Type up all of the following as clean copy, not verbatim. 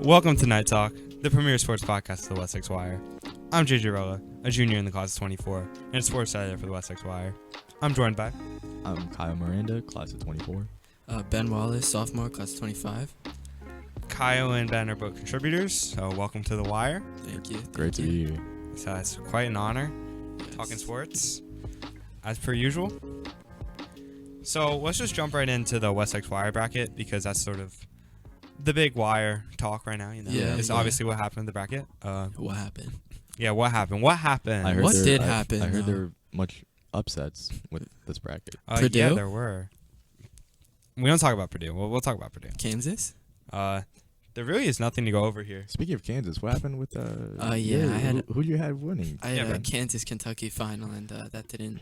Welcome to Night Talk, the premier sports podcast of the Wessex Wire. I'm JJ Rolla, a junior in the class of 24, and a sports editor for the Wessex Wire. I'm joined by... I'm Kyle Miranda, class of 24. Ben Wallace, sophomore, class of 25. Kyle and Ben are both contributors, so welcome to the Wire. Thank you. Great to be here. So it's quite an honor, Yes. talking sports, as per usual. So let's just jump right into the Wessex Wire bracket, because that's sort of the big Wire talk right now. You know, Yeah, it's yeah. obviously what happened in the bracket. What happened? Yeah, what happened? What happened? I heard What there- did I- happen, I heard though? there were much upsets with this bracket. Yeah, Purdue? there were. We don't talk about Purdue. We'll talk about Purdue. Kansas? There really is nothing to go over here. Speaking of Kansas, what happened with yeah, your- I had- who you had winning? I Yeah, had a Ben. Kansas-Kentucky final, and that didn't,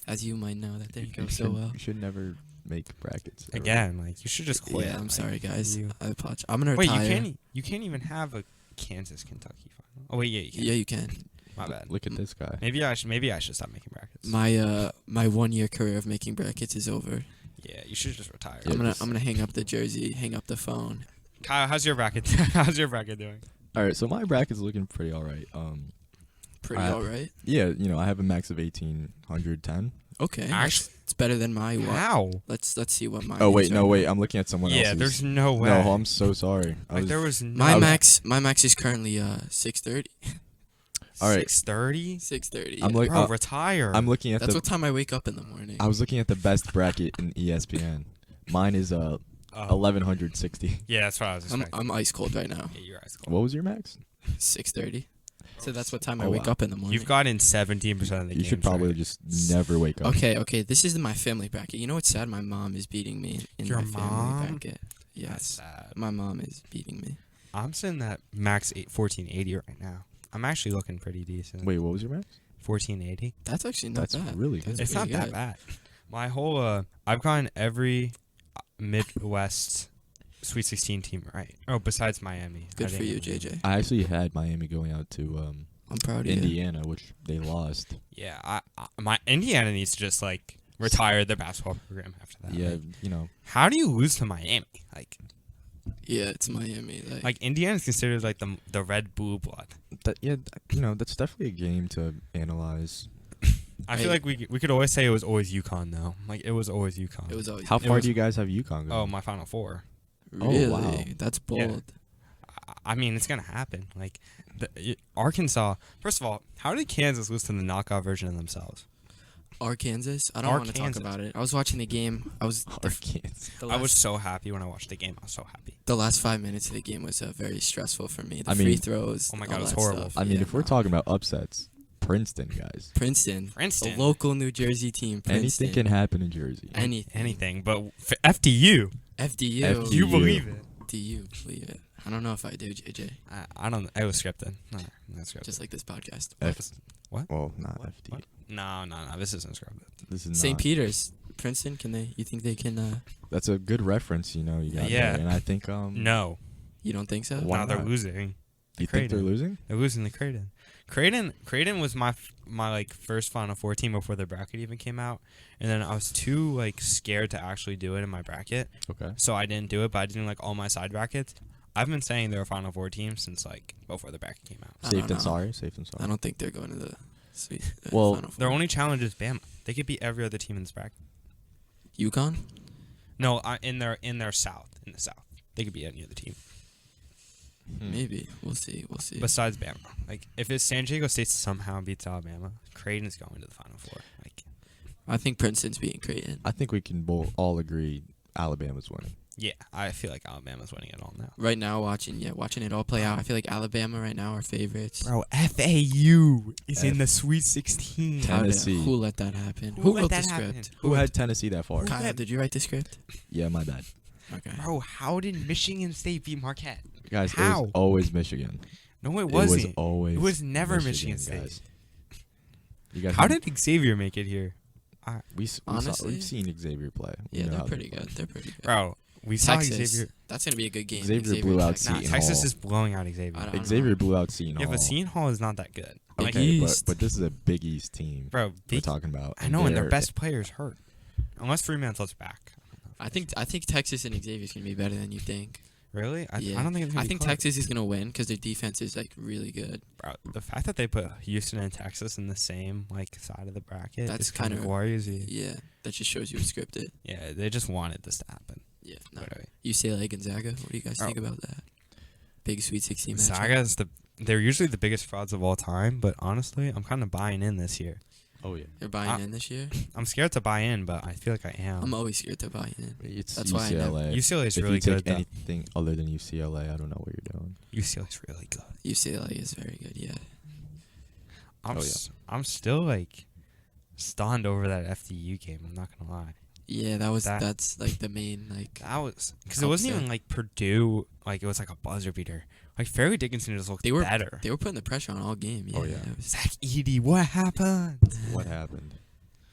as you might know, that didn't go You so should- well. You should never make brackets ever. Again, like you should just quit. Yeah, I'm Like, sorry, guys. you- I apologize. I'm gonna Wait, retire. you can't even have a Kansas Kentucky final. Oh wait, yeah, you can. Yeah, you can. My bad. Look at this guy. Maybe I should stop making brackets. My 1 year career of making brackets is over. Yeah, you should just retire. Yeah, I'm gonna hang up the jersey, hang up the phone. Kyle, how's your bracket? How's your bracket doing? All right, so my bracket's looking pretty all right. Pretty I- all right. Yeah, I have a max of 1,810. Okay, Actually, it's better than my. how? Let's see what my. Oh wait, is no right wait, now. I'm looking at someone Yeah, else's. there's no way. No, I'm so sorry. Like there was no. My was- max is currently 6:30. all right. 6:30. 6:30. I'm like, Bro, retire. I'm looking at That's the. what time I wake up in the morning. I was looking at the best bracket in ESPN. Mine is 1160. Yeah, that's what I was expecting. I'm ice cold right now. Yeah, you're ice cold. What was your max? 6:30. So that's what time I Oh, wake wow. up in the morning. You've gotten 17% of the You should games probably right. just never wake up. Okay. This is my family bracket. You know what's sad? My mom is beating me in Your my family mom? bracket. That's Yes, sad. my mom is beating me. I'm sitting at max 1480 right now. I'm actually looking pretty decent. Wait, what was your max? 1480. That's actually not That's bad. really good. It's not pretty that good. bad. My whole I've gotten every Midwest Sweet 16 team right. Oh, besides Miami. Good I for you, didn't- JJ. I actually had Miami going out to I'm proud of you. Indiana, which they lost. Yeah, my Indiana needs to just like retire their basketball program after that. Yeah, Like, how do you lose to Miami? Yeah, it's Miami. Like Indiana's considered like the red blue blood. That's definitely a game to analyze. I feel like we could always say it was always UConn though. Like it was always UConn. it was always. How It far was- do you guys have UConn going? Oh, my Final Four. Really? Oh, wow. That's Yeah. bold. I mean, it's gonna happen. Like Arkansas. First of all, how did Kansas lose to the knockout version of themselves? Arkansas. I don't want to talk Arkansas. about it. I was watching the game. I was. Arkansas. The I was last- so happy when I watched the game. I was so happy. The last 5 minutes of the game was very stressful for me. The I mean- free throws. Oh my all God, it was that horrible. stuff. I mean, Yeah, if we're no. talking about upsets, Princeton, guys. Princeton, Princeton. the local New Jersey team. Princeton. Anything can happen in Jersey. Anything, but FDU. FDU. FDU. Do you believe it? Do you believe it? I don't know if I do, JJ. I don't. It was scripted. No, that's scripted. Just like this podcast. Well, not What? FD. What? No. This isn't scripted. This is St. not. Peter's, Princeton. Can they? You think they can? That's a good reference, you got Yeah. there. And I think No. You don't think so? Why No, they're not? losing. You think they're Creighton. losing? They're losing to Creighton. Creighton was my like first Final Four team before the bracket even came out, and then I was too like scared to actually do it in my bracket, Okay. so I didn't do it. But I did like all my side brackets. I've been saying they're a Final Four team since like before the bracket came out. I Safe don't and know. sorry. Safe and sorry. I don't think they're going to the sweet. Well, Final Four. Their only challenge is Bama. They could beat every other team in this bracket. UConn. No, in the South, they could beat any other team Maybe we'll see. We'll see. besides Bama. Like if it's San Diego State somehow beats Alabama, Creighton's going to the Final Four. Like I think Princeton's beating Creighton. I think we can all agree Alabama's winning. yeah, I feel like Alabama's winning it all now. Right now, watching it all play out. I feel like Alabama right now are favorites. Bro, FAU is in F- the Sweet 16. How did- Tennessee. Who let that happen? Who Who let wrote that the happen? script? Who had Tennessee that far? Kyle, did you write the script? Yeah, my bad. Okay. Bro, how did Michigan State beat Marquette? Guys, it How? was always Michigan. No, it It wasn't. was always. It was never Michigan State. guys. You guys How know- did Xavier make it here? Honestly? we've seen Xavier play. We Yeah, know they're how they pretty play. good. They're pretty good. Bro, we saw Texas. Xavier. That's gonna be a good game. Xavier blew out Texas. Nah, Seton Texas Hall. is blowing out Xavier. I don't Xavier know. blew out Seton Yeah, Hall. but Seton Hall is not that good. Big Like, Okay, East. but this is a Big East team bro, we're big, talking about. I know, and their they're- best players hurt. Unless Fremantle's back. I think Texas and Xavier's gonna be better than you think. Really? I Yeah. don't think it's gonna I be think close. Texas is gonna win because their defense is like really good. Bro, the fact that they put Houston and Texas in the same like side of the bracket That's is kind of kinda- crazy. Yeah, that just shows you it's scripted. Yeah, they just wanted this to happen. Yeah. No. Literally. UCLA Gonzaga. What do you guys think Oh. about that? Big Sweet 16 match. Saga's they're usually the biggest frauds of all time, but honestly, I'm kind of buying in this year. Oh yeah. They're buying in this year. I'm scared to buy in, but I feel like I am. I'm always scared to buy in. It's That's why I UCLA. UCLA is if really you take good. Though. anything other than UCLA, I don't know what you're doing. UCLA is really good. UCLA is very good. Yeah. I'm still like stunned over that FDU game. I'm not gonna lie. Yeah, that's like the main like. That was because it wasn't even Upset. like Purdue. Like it was like a buzzer beater. Like Fairleigh Dickinson just looked They were better. They were putting the pressure on all game. Yeah. Oh, yeah. it was- Zach Edey, what happened? What happened?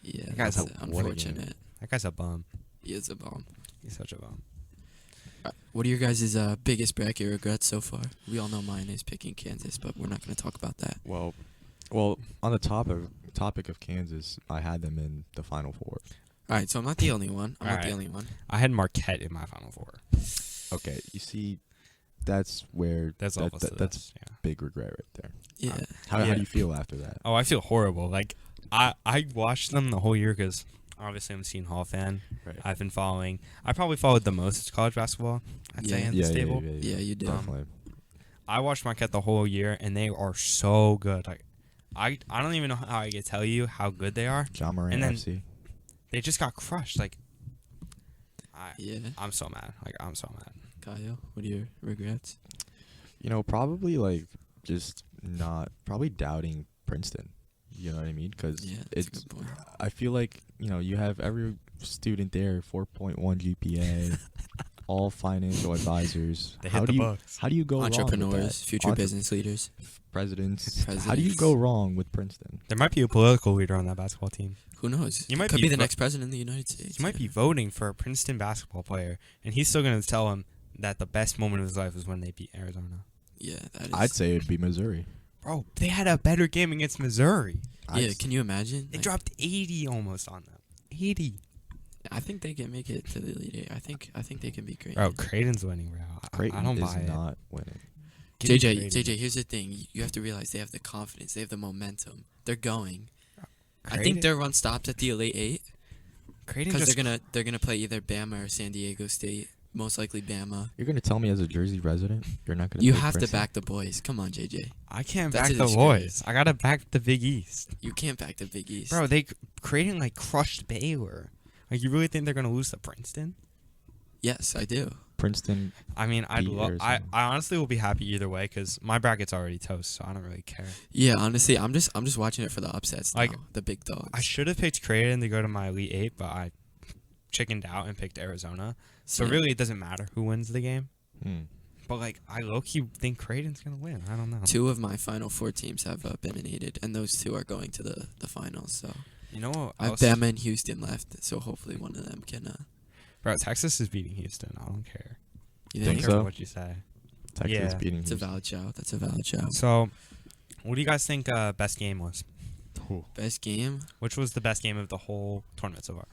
yeah. That guy's That's a- what a game. unfortunate. That guy's a bum. He is a bomb. He's such a bum. What are your guys' biggest bracket regrets so far? We all know mine is picking Kansas, but we're not going to talk about that. Well, on the topic of Kansas, I had them in the Final Four. All right, so I'm not the only one. I'm All not the right. only one. I had Marquette in my Final Four. Okay, you see, that's where That's that, almost that's yeah. big regret right there. Yeah. How Yeah. do you feel after that? Oh, I feel horrible. Like I watched them the whole year because obviously I'm a Seton Hall fan. Right. I've been following. I probably followed the most college basketball. I'd say Yeah. in yeah, this table. Yeah, you did. Definitely. I watched Marquette the whole year, and they are so good. Like I don't even know how I can tell you how good they are. John Moran And then- FC. They just got crushed. Like Yeah. I'm so mad. Like I'm so mad. Kyle, what are your regrets? You know, probably like just not probably doubting Princeton. You know what I mean? Because Yeah, that's a it's. good point. I feel like you have every student there 4.1 GPA, all financial advisors. They how hit do the you books. how do you go wrong with Entrepreneurs, that? future business leaders. Presidents. How do you Presidents. go wrong with Princeton? There might be a political leader on that basketball team. Who knows? You might Could be be the vo- next president of the United States. He might be yeah. voting for a Princeton basketball player, and he's still going to tell him that the best moment of his life was when they beat Arizona. Yeah, that is. I'd say it'd be Missouri. Bro, they had a better game against Missouri. Yeah, I'd- can you imagine? They Like, dropped 80 almost on them. 80. I think they can make it to the Elite Eight. I think they can be great. Bro, Creighton's winning, bro. Creighton I don't is buy it. not winning. Give me JJ, Creighton. JJ, here's the thing. You have to realize they have the confidence. They have the momentum. They're going. I Creighton- think their run stops at the Elite Eight Creighton because just they're gonna play either Bama or San Diego State. Most likely Bama. You're gonna tell me as a Jersey resident you're not gonna. You take have to Princeton? back the boys. Come on, JJ. I can't That's back a the disgrace. boys. I gotta back the Big East, You can't back the Big East. bro. Creighton like crushed Baylor. Like you really think they're gonna lose to Princeton? Yes, I do. Princeton. I mean, I'd Beat love. I Arizona. honestly will be happy either way because my bracket's already toast, so I don't really care. Yeah, honestly, I'm just watching it for the upsets now. Like, The big dogs. I should have picked Creighton to go to my Elite Eight, but I chickened out and picked Arizona. So Same. really, it doesn't matter who wins the game. Hmm. But like, I low key think Creighton's gonna win. I don't know. Two of my Final Four teams have been eliminated, and those two are going to the finals. So You know what? I have else- Bama and Houston left. So hopefully one of them can. Bro, Texas is beating Houston. I don't care. You I Think don't think care so? what you say. Texas Yeah. beating. it's a Houston. valid shout. That's a valid shout. So, what do you guys think best game was? Best game. Which was the best game of the whole tournament so far?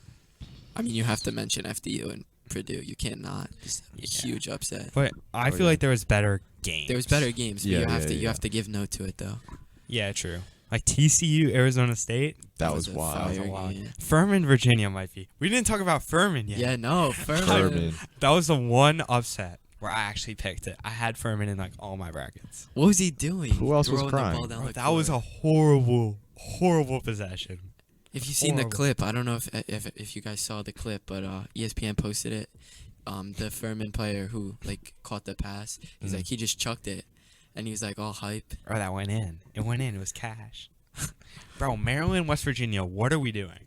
I mean, you have to mention FDU and Purdue. You can't not. Just a Yeah. huge upset. But I Oh, feel yeah. like there was better games. There was better games, but Yeah, you have yeah, to you yeah. have to give note to it though. Yeah, true. Like TCU, Arizona State, That was a wild. that was a fire lot. game. Furman, Virginia might be. We didn't talk about Furman yet. Yeah, no, Furman. Furman. That was the one upset where I actually picked it. I had Furman in like all my brackets. What was he doing? Who else was Throwing the crying? ball down Bro, the that was court. a horrible, horrible possession. If you've seen the horrible. clip, I don't know if you guys saw the clip, but ESPN posted it. The Furman player who like caught the pass, he's Mhm. like he just chucked it, and he was like all hype. Or that went in. It went in. It was cash. Bro, Maryland, West Virginia. What are we doing?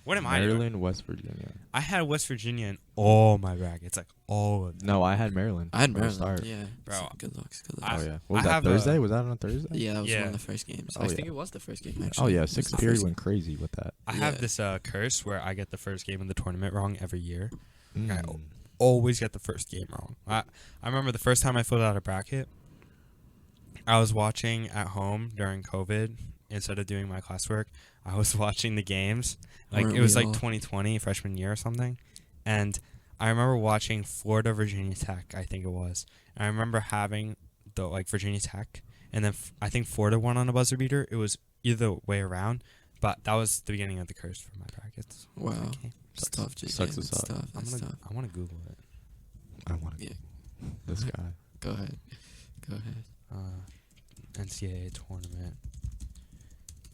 What am I doing? Maryland, West Virginia. I had West Virginia in all my brackets, like all of them. No, I had Maryland. I had from the Maryland. start. Yeah, Bro, so good looks. Good I- looks. Oh yeah. What was I that have a- Thursday? Was that on a Thursday? Yeah, that was Yeah. one of the first games. Oh, I yeah. think it was the first game Oh actually. yeah. It was Sixth the period first went crazy with that. I have Yeah. this curse where I get the first game of the tournament wrong every year. Okay. Mm. Always get the first game wrong. I remember the first time I filled out a bracket, I was watching at home during COVID instead of doing my classwork. I was watching the games. Like Weren't it was we like all? 2020 freshman year or something, and I remember watching Florida Virginia Tech. I think it was. And I remember having the Virginia Tech, and then I think Florida won on a buzzer beater. It was either way around, but that was the beginning of the curse for my brackets. Wow. Okay. It's tough, JK. Sucks to It's suck. tough. It's tough. I want to Google it. I want to. Yeah. This guy. Go ahead. Go ahead. NCAA tournament.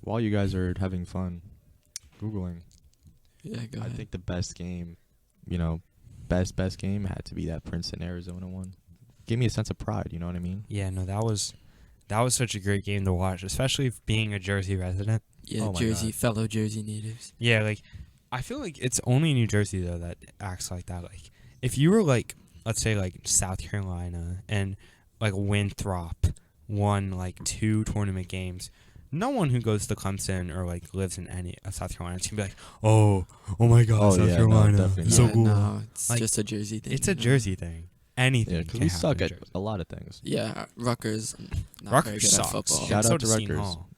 While you guys are having fun Googling, Yeah, go I ahead. think the best game, best game had to be that Princeton Arizona one. Gave me a sense of pride, you know what I mean? Yeah, no, that was such a great game to watch, especially being a Jersey resident. Yeah, Oh my Jersey, God. fellow Jersey natives. Yeah, I feel like it's only New Jersey though that acts like that. Like if you were let's say South Carolina and Winthrop won 2 tournament games, no one who goes to Clemson or lives in any South Carolina is gonna be like, oh my God, Oh, South yeah, no, Carolina, definitely so yeah, cool. no, it's Like, just a Jersey thing. It's a you know? Jersey thing. Anything. Yeah, because can we happen suck in at Jersey. a lot of things. Yeah, Rutgers. Not very Rutgers good at sucks. football. Shout so out to does Seton Rutgers. Hall.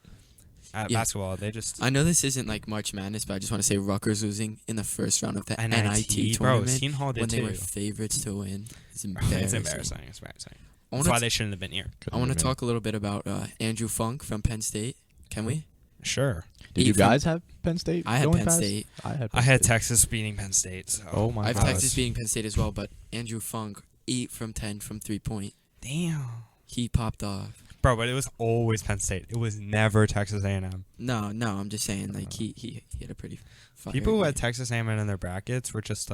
At Yeah. basketball, they just I know this isn't March Madness, but I just want to say Rutgers losing in the first round of the NIT bro. tournament Seton Hall did when they too. were favorites to win. It's Bro, embarrassing. it's embarrassing. It's embarrassing. I That's want why to they shouldn't have been here. talk a little bit about Andrew Funk from Penn State. Can we? Sure. Did you Eight from- guys have Penn State? I had going Penn past? State. I had. I Penn had State. Texas beating Penn State. So. Oh my I have God. Texas beating Penn State as well, but Andrew Funk 8 from 10 from 3-point. Damn. He popped off. Bro, but it was always Penn State. It was never Texas A&M. No, I'm just saying he had a pretty fire People who had game. Texas A&M in their brackets were just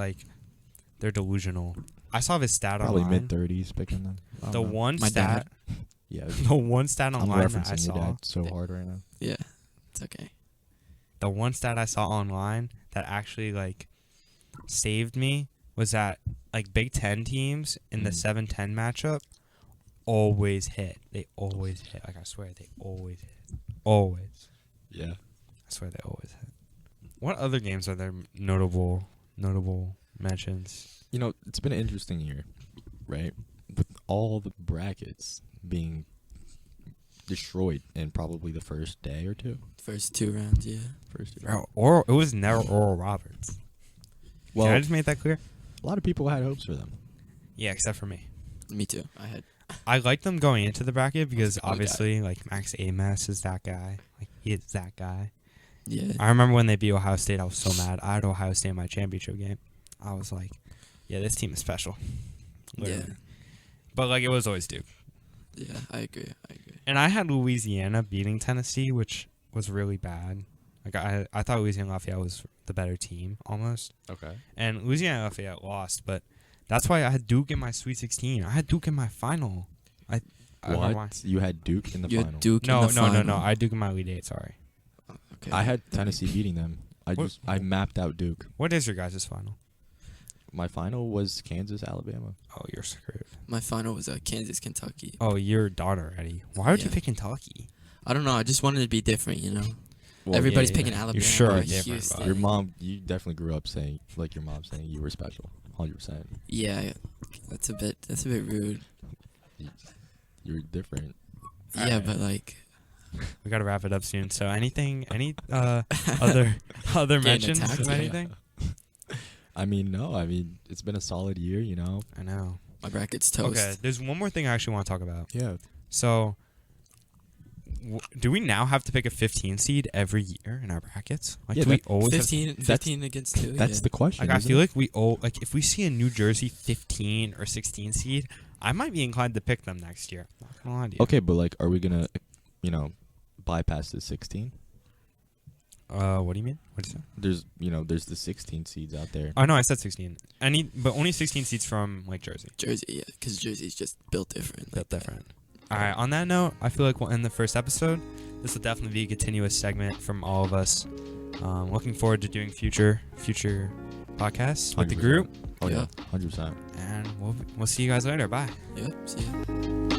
they're delusional. I saw his stat Probably online. mid-30s picking them. I don't The know. one My stat, Yeah. the one stat I'm online that I referencing your saw, dad so hard right now. Yeah, it's okay. the one stat I saw online that actually saved me was that Big Ten teams in the 7-10 matchup always hit. They always hit. I swear they always hit. Always. Yeah. I swear they always hit. What other games are there notable mentions? It's been an interesting year, right? With all the brackets being destroyed in probably the first day or two. First 2 rounds, yeah. Bro, it was never Oral Roberts. Well, Can I just make that clear? a lot of people had hopes for them. Yeah, except for me. Me too. I liked them going into the bracket because the only guy. obviously Max Amos is that guy. He is that guy. Yeah. I remember when they beat Ohio State, I was so mad. I had Ohio State in my championship game. I was like, yeah, this team is special. Literally. Yeah. But it was always Duke. Yeah, I agree. And I had Louisiana beating Tennessee, which was really bad. I thought Louisiana Lafayette was the better team almost. Okay. And Louisiana Lafayette lost, but that's why I had Duke in my Sweet 16. I had Duke in my final. I don't know why. What? You had Duke in the You final. had Duke No, in the final. no. I had Duke in my Elite 8, sorry. Okay. I had Tennessee beating them. What- I mapped out Duke. What is your guys' final? My final was Kansas, Alabama. Oh, you're screwed. My final was Kansas, Kentucky. Oh, you're done already. Why would you Yeah. pick Kentucky? I don't know. I just wanted to be different, Well, Everybody's yeah, picking yeah. Alabama. You sure are or different, Houston. bro. Your mom, you definitely grew up saying, your mom saying you were special. 100%. Yeah, that's a bit rude. You're different. Yeah, Alright. but We gotta wrap it up soon. So any other Getting mentions attacked, of yeah. anything? No. It's been a solid year, I know. my bracket's toast. Okay, there's one more thing I actually want to talk about. Yeah. So, do we now have to pick a 15 seed every year in our brackets? Yeah, do we always have 15 against 2. That's the question. I isn't feel it? like if we see a New Jersey 15 or 16 seed, I might be inclined to pick them next year. Not gonna lie to you. Okay, but are we gonna, bypass the 16? What do you mean? What did you say? There's the 16 seeds out there. Oh no, I said 16. But only 16 seeds from Jersey. Jersey, yeah, because Jersey's just built different. Built different. All right. On that note, I feel like we'll end the first episode. This will definitely be a continuous segment from all of us. Looking forward to doing future podcasts with the 100%. group, Oh yeah, Yeah. 100%. and we'll see you guys later. Bye. Yep, see ya.